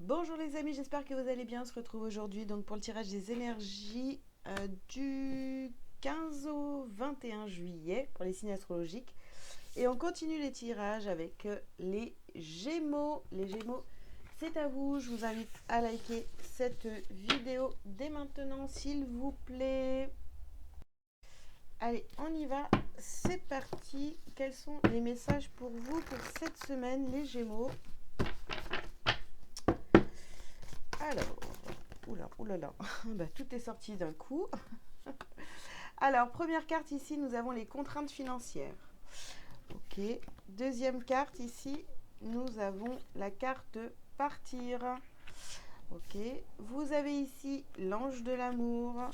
Bonjour les amis, j'espère que vous allez bien. On se retrouve aujourd'hui donc pour le tirage des énergies du 15 au 21 juillet pour les signes astrologiques. Et on continue les tirages avec les Gémeaux. Les Gémeaux, c'est à vous. Je vous invite à liker cette vidéo dès maintenant, s'il vous plaît. Allez, on y va. C'est parti. Quels sont les messages pour vous pour cette semaine, les Gémeaux? Alors, oula, oulala, bah, tout est sorti d'un coup. Alors, première carte ici, nous avons les contraintes financières. Ok. Deuxième carte ici, nous avons la carte partir. Ok. Vous avez ici l'ange de l'amour.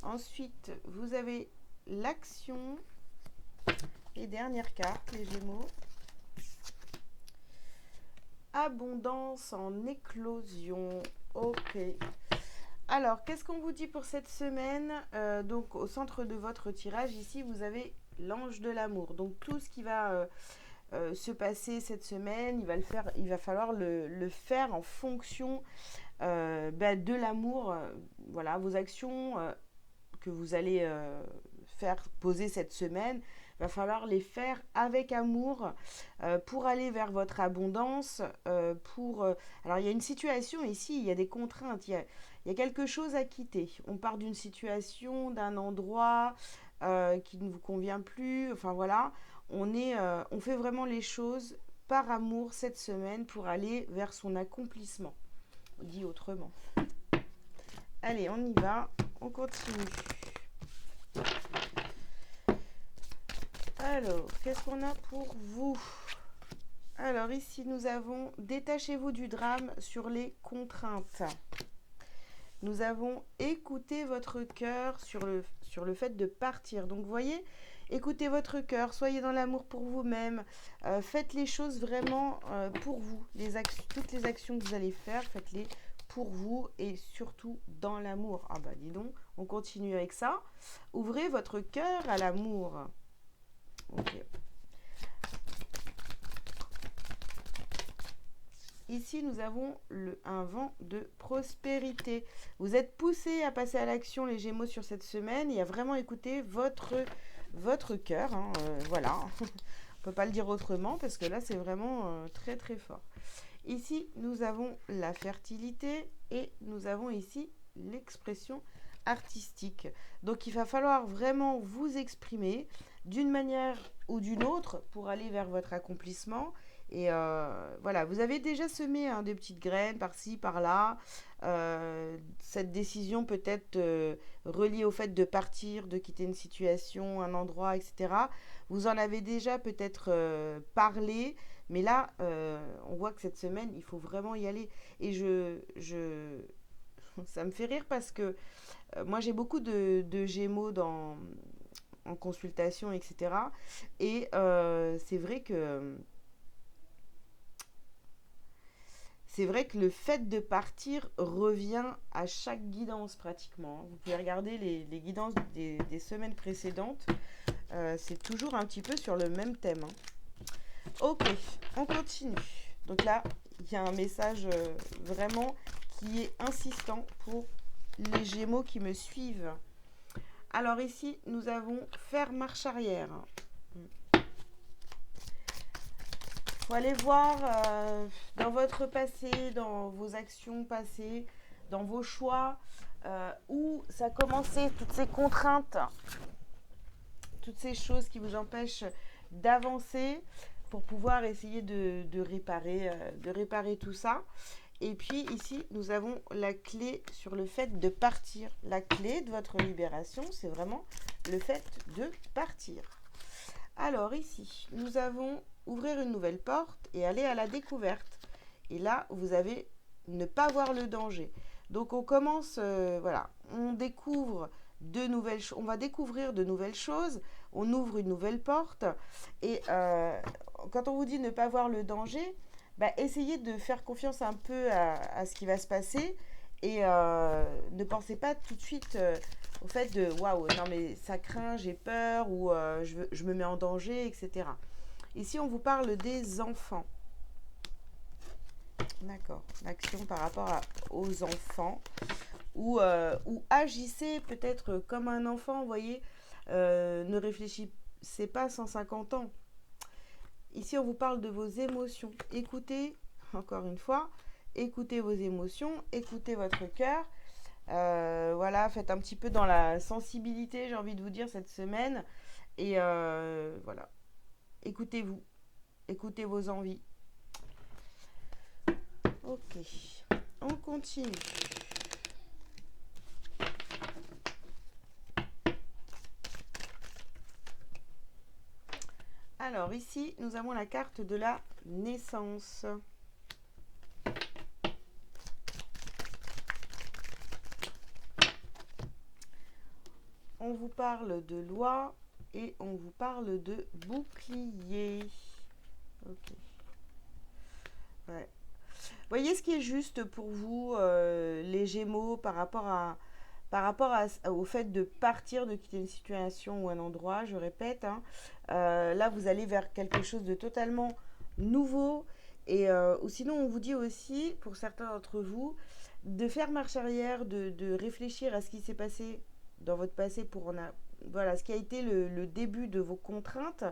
Ensuite, vous avez l'action. Et dernière carte, les Gémeaux. Abondance en éclosion. Ok. Alors, qu'est-ce qu'on vous dit pour cette semaine? Donc, au centre de votre tirage, ici, vous avez l'ange de l'amour. Donc, tout ce qui va se passer cette semaine, il va falloir le faire en fonction de l'amour. Voilà, vos actions que vous allez faire poser cette semaine, il va falloir les faire avec amour pour aller vers votre abondance. Alors, il y a une situation ici, il y a des contraintes, il y a quelque chose à quitter. On part d'une situation, d'un endroit qui ne vous convient plus. Enfin voilà, on fait vraiment les choses par amour cette semaine pour aller vers son accomplissement, dit autrement. Allez, on y va, on continue. Alors, qu'est-ce qu'on a pour vous? Alors ici, nous avons détachez-vous du drame sur les contraintes. Nous avons écouté votre cœur sur le fait de partir. Donc, vous voyez, écoutez votre cœur, soyez dans l'amour pour vous-même. Faites les choses vraiment pour vous. Toutes les actions que vous allez faire, faites-les pour vous et surtout dans l'amour. Ah bah dis donc, on continue avec ça. Ouvrez votre cœur à l'amour. Ok. Ici, nous avons un vent de prospérité. Vous êtes poussés à passer à l'action, les Gémeaux, sur cette semaine et à vraiment écouter votre cœur. Hein, voilà, on ne peut pas le dire autrement parce que là, c'est vraiment très très fort. Ici, nous avons la fertilité et nous avons ici l'expression artistique. Donc, il va falloir vraiment vous exprimer d'une manière ou d'une autre pour aller vers votre accomplissement. Et voilà, vous avez déjà semé des petites graines par-ci, par-là. Cette décision peut être reliée au fait de partir, de quitter une situation, un endroit, etc. Vous en avez déjà peut-être parlé, mais là, on voit que cette semaine, il faut vraiment y aller. Et ça me fait rire parce que moi, j'ai beaucoup de Gémeaux en consultation, etc. Et c'est vrai que le fait de partir revient à chaque guidance pratiquement. Vous pouvez regarder les guidances des semaines précédentes. C'est toujours un petit peu sur le même thème. Hein. Ok, on continue. Donc là, il y a un message vraiment qui est insistant pour les Gémeaux qui me suivent. Alors ici, nous avons faire marche arrière. Il faut aller voir dans votre passé, dans vos actions passées, dans vos choix, où ça a commencé, toutes ces contraintes, toutes ces choses qui vous empêchent d'avancer pour pouvoir essayer de réparer tout ça. Et puis ici, nous avons la clé sur le fait de partir. La clé de votre libération, c'est vraiment le fait de partir. Alors ici, nous avons ouvrir une nouvelle porte et aller à la découverte. Et là, vous avez ne pas voir le danger. Donc on commence, voilà, on découvre on va découvrir de nouvelles choses, on ouvre une nouvelle porte. Et quand on vous dit ne pas voir le danger, essayez de faire confiance un peu à ce qui va se passer et ne pensez pas tout de suite au fait de waouh, non mais ça craint, j'ai peur ou je me mets en danger, etc. Ici, on vous parle des enfants. D'accord. L'action par rapport aux enfants. Ou agissez peut-être comme un enfant, vous voyez. Ne réfléchissez pas à 150 ans. Ici, on vous parle de vos émotions. Écoutez, encore une fois, écoutez vos émotions, écoutez votre cœur. Voilà, faites un petit peu dans la sensibilité, j'ai envie de vous dire, cette semaine. Et voilà, écoutez-vous, écoutez vos envies. Ok, on continue. Alors ici, nous avons la carte de la naissance. On vous parle de loi et on vous parle de bouclier. Ok. Ouais. Voyez ce qui est juste pour vous, les Gémeaux, au fait de partir, de quitter une situation ou un endroit, je répète. Hein. Là, vous allez vers quelque chose de totalement nouveau. Et ou sinon, on vous dit aussi, pour certains d'entre vous, de faire marche arrière, de réfléchir à ce qui s'est passé dans votre passé voilà, ce qui a été le début de vos contraintes.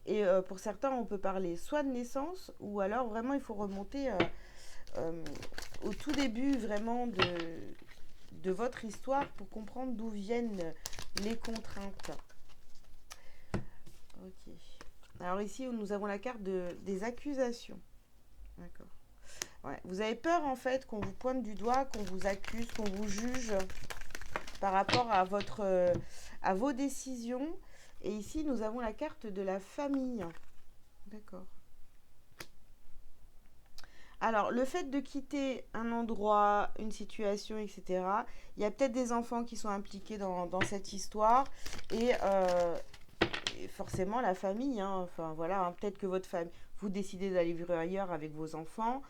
Et pour certains, on peut parler soit de naissance, ou alors vraiment, il faut remonter euh, au tout début vraiment de votre histoire pour comprendre d'où viennent les contraintes. Ok. Alors ici, nous avons la carte des accusations. D'accord. Ouais. Vous avez peur en fait qu'on vous pointe du doigt, qu'on vous accuse, qu'on vous juge par rapport à vos décisions. Et ici, nous avons la carte de la famille. D'accord. Alors, le fait de quitter un endroit, une situation, etc., il y a peut-être des enfants qui sont impliqués dans cette histoire et forcément la famille. Hein. Enfin, voilà, hein, peut-être que votre famille, vous décidez d'aller vivre ailleurs avec vos enfants,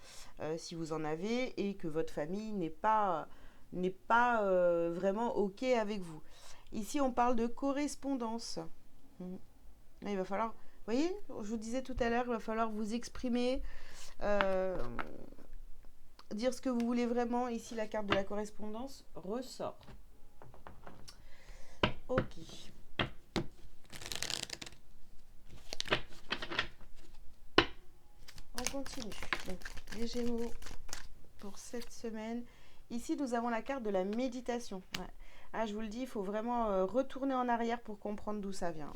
si vous en avez, et que votre famille n'est pas vraiment OK avec vous. Ici, on parle de correspondance. Mhm. Il va falloir, vous voyez, je vous disais tout à l'heure, il va falloir vous exprimer, euh, dire ce que vous voulez vraiment. Ici, la carte de la correspondance ressort. Ok. On continue. Donc, les Gémeaux pour cette semaine. Ici, nous avons la carte de la méditation. Ouais. Ah, je vous le dis, il faut vraiment retourner en arrière pour comprendre d'où ça vient.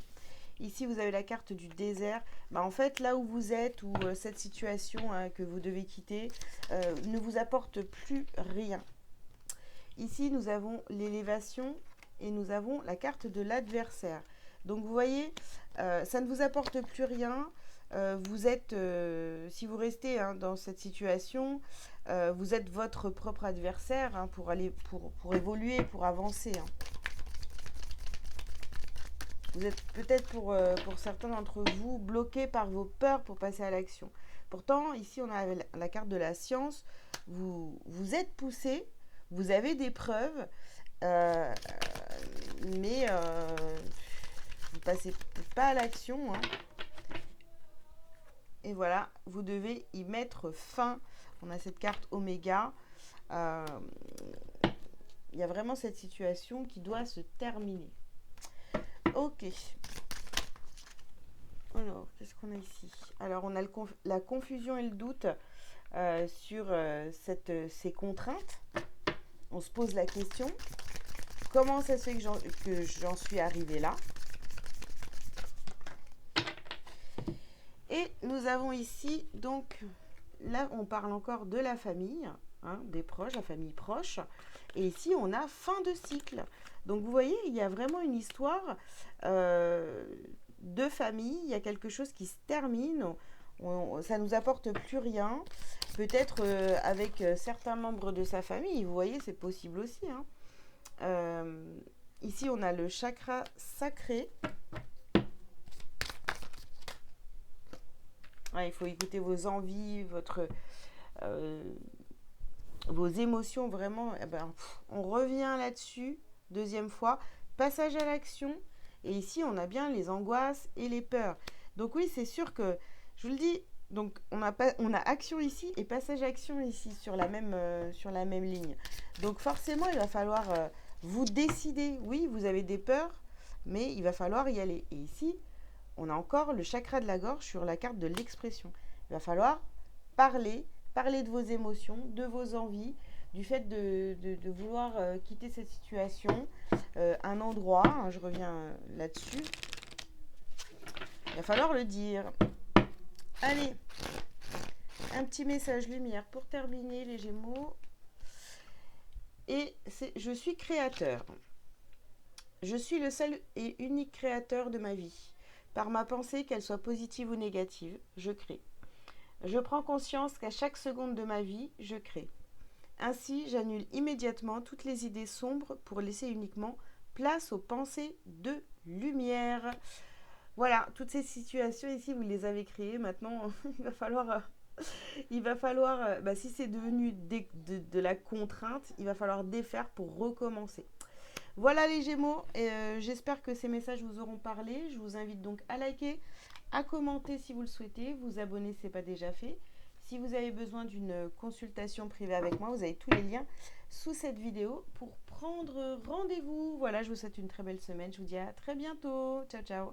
Ici, vous avez la carte du désert. En fait, là où vous êtes, ou cette situation que vous devez quitter, ne vous apporte plus rien. Ici, nous avons l'élévation et nous avons la carte de l'adversaire. Donc, vous voyez, ça ne vous apporte plus rien. Vous êtes, si vous restez dans cette situation, vous êtes votre propre adversaire pour évoluer, pour avancer. Hein. Vous êtes peut-être pour certains d'entre vous bloqués par vos peurs pour passer à l'action. Pourtant, ici, on a la carte de la science. Vous êtes poussé, vous avez des preuves, euh, mais vous ne passez pas à l'action. Hein. Et voilà, vous devez y mettre fin. On a cette carte Oméga. Euh, Il y a vraiment cette situation qui doit se terminer. Ok. Alors, qu'est-ce qu'on a ici? Alors, on a la confusion et le doute sur ces contraintes. On se pose la question, comment ça se fait que j'en suis arrivée là? Et nous avons ici, donc, là, on parle encore de la famille, des proches, la famille proche. Et ici, on a fin de cycle. Donc, vous voyez, il y a vraiment une histoire de famille. Il y a quelque chose qui se termine. Ça ne nous apporte plus rien. Peut-être avec certains membres de sa famille. Vous voyez, c'est possible aussi. Hein. Ici, on a le chakra sacré. Ouais, il faut écouter vos envies, vos émotions, vraiment. Eh ben, on revient là-dessus, deuxième fois. Passage à l'action. Et ici, on a bien les angoisses et les peurs. Donc oui, c'est sûr que, je vous le dis, Donc, on a action ici et passage action ici sur la même ligne. Donc, forcément, il va falloir vous décider. Oui, vous avez des peurs, mais il va falloir y aller. Et ici, on a encore le chakra de la gorge sur la carte de l'expression. Il va falloir parler de vos émotions, de vos envies, du fait de vouloir quitter cette situation, un endroit, hein, je reviens là-dessus. Il va falloir le dire. Allez, un petit message lumière pour terminer les Gémeaux. Et c'est je suis créateur. Je suis le seul et unique créateur de ma vie. Par ma pensée, qu'elle soit positive ou négative, je crée. Je prends conscience qu'à chaque seconde de ma vie, je crée. Ainsi, j'annule immédiatement toutes les idées sombres pour laisser uniquement place aux pensées de lumière. Voilà, toutes ces situations ici, vous les avez créées. Maintenant, il va falloir si c'est devenu de la contrainte, il va falloir défaire pour recommencer. Voilà les Gémeaux, et j'espère que ces messages vous auront parlé. Je vous invite donc à liker, à commenter si vous le souhaitez, vous abonner si ce n'est pas déjà fait. Si vous avez besoin d'une consultation privée avec moi, vous avez tous les liens sous cette vidéo pour prendre rendez-vous. Voilà, je vous souhaite une très belle semaine. Je vous dis à très bientôt. Ciao, ciao.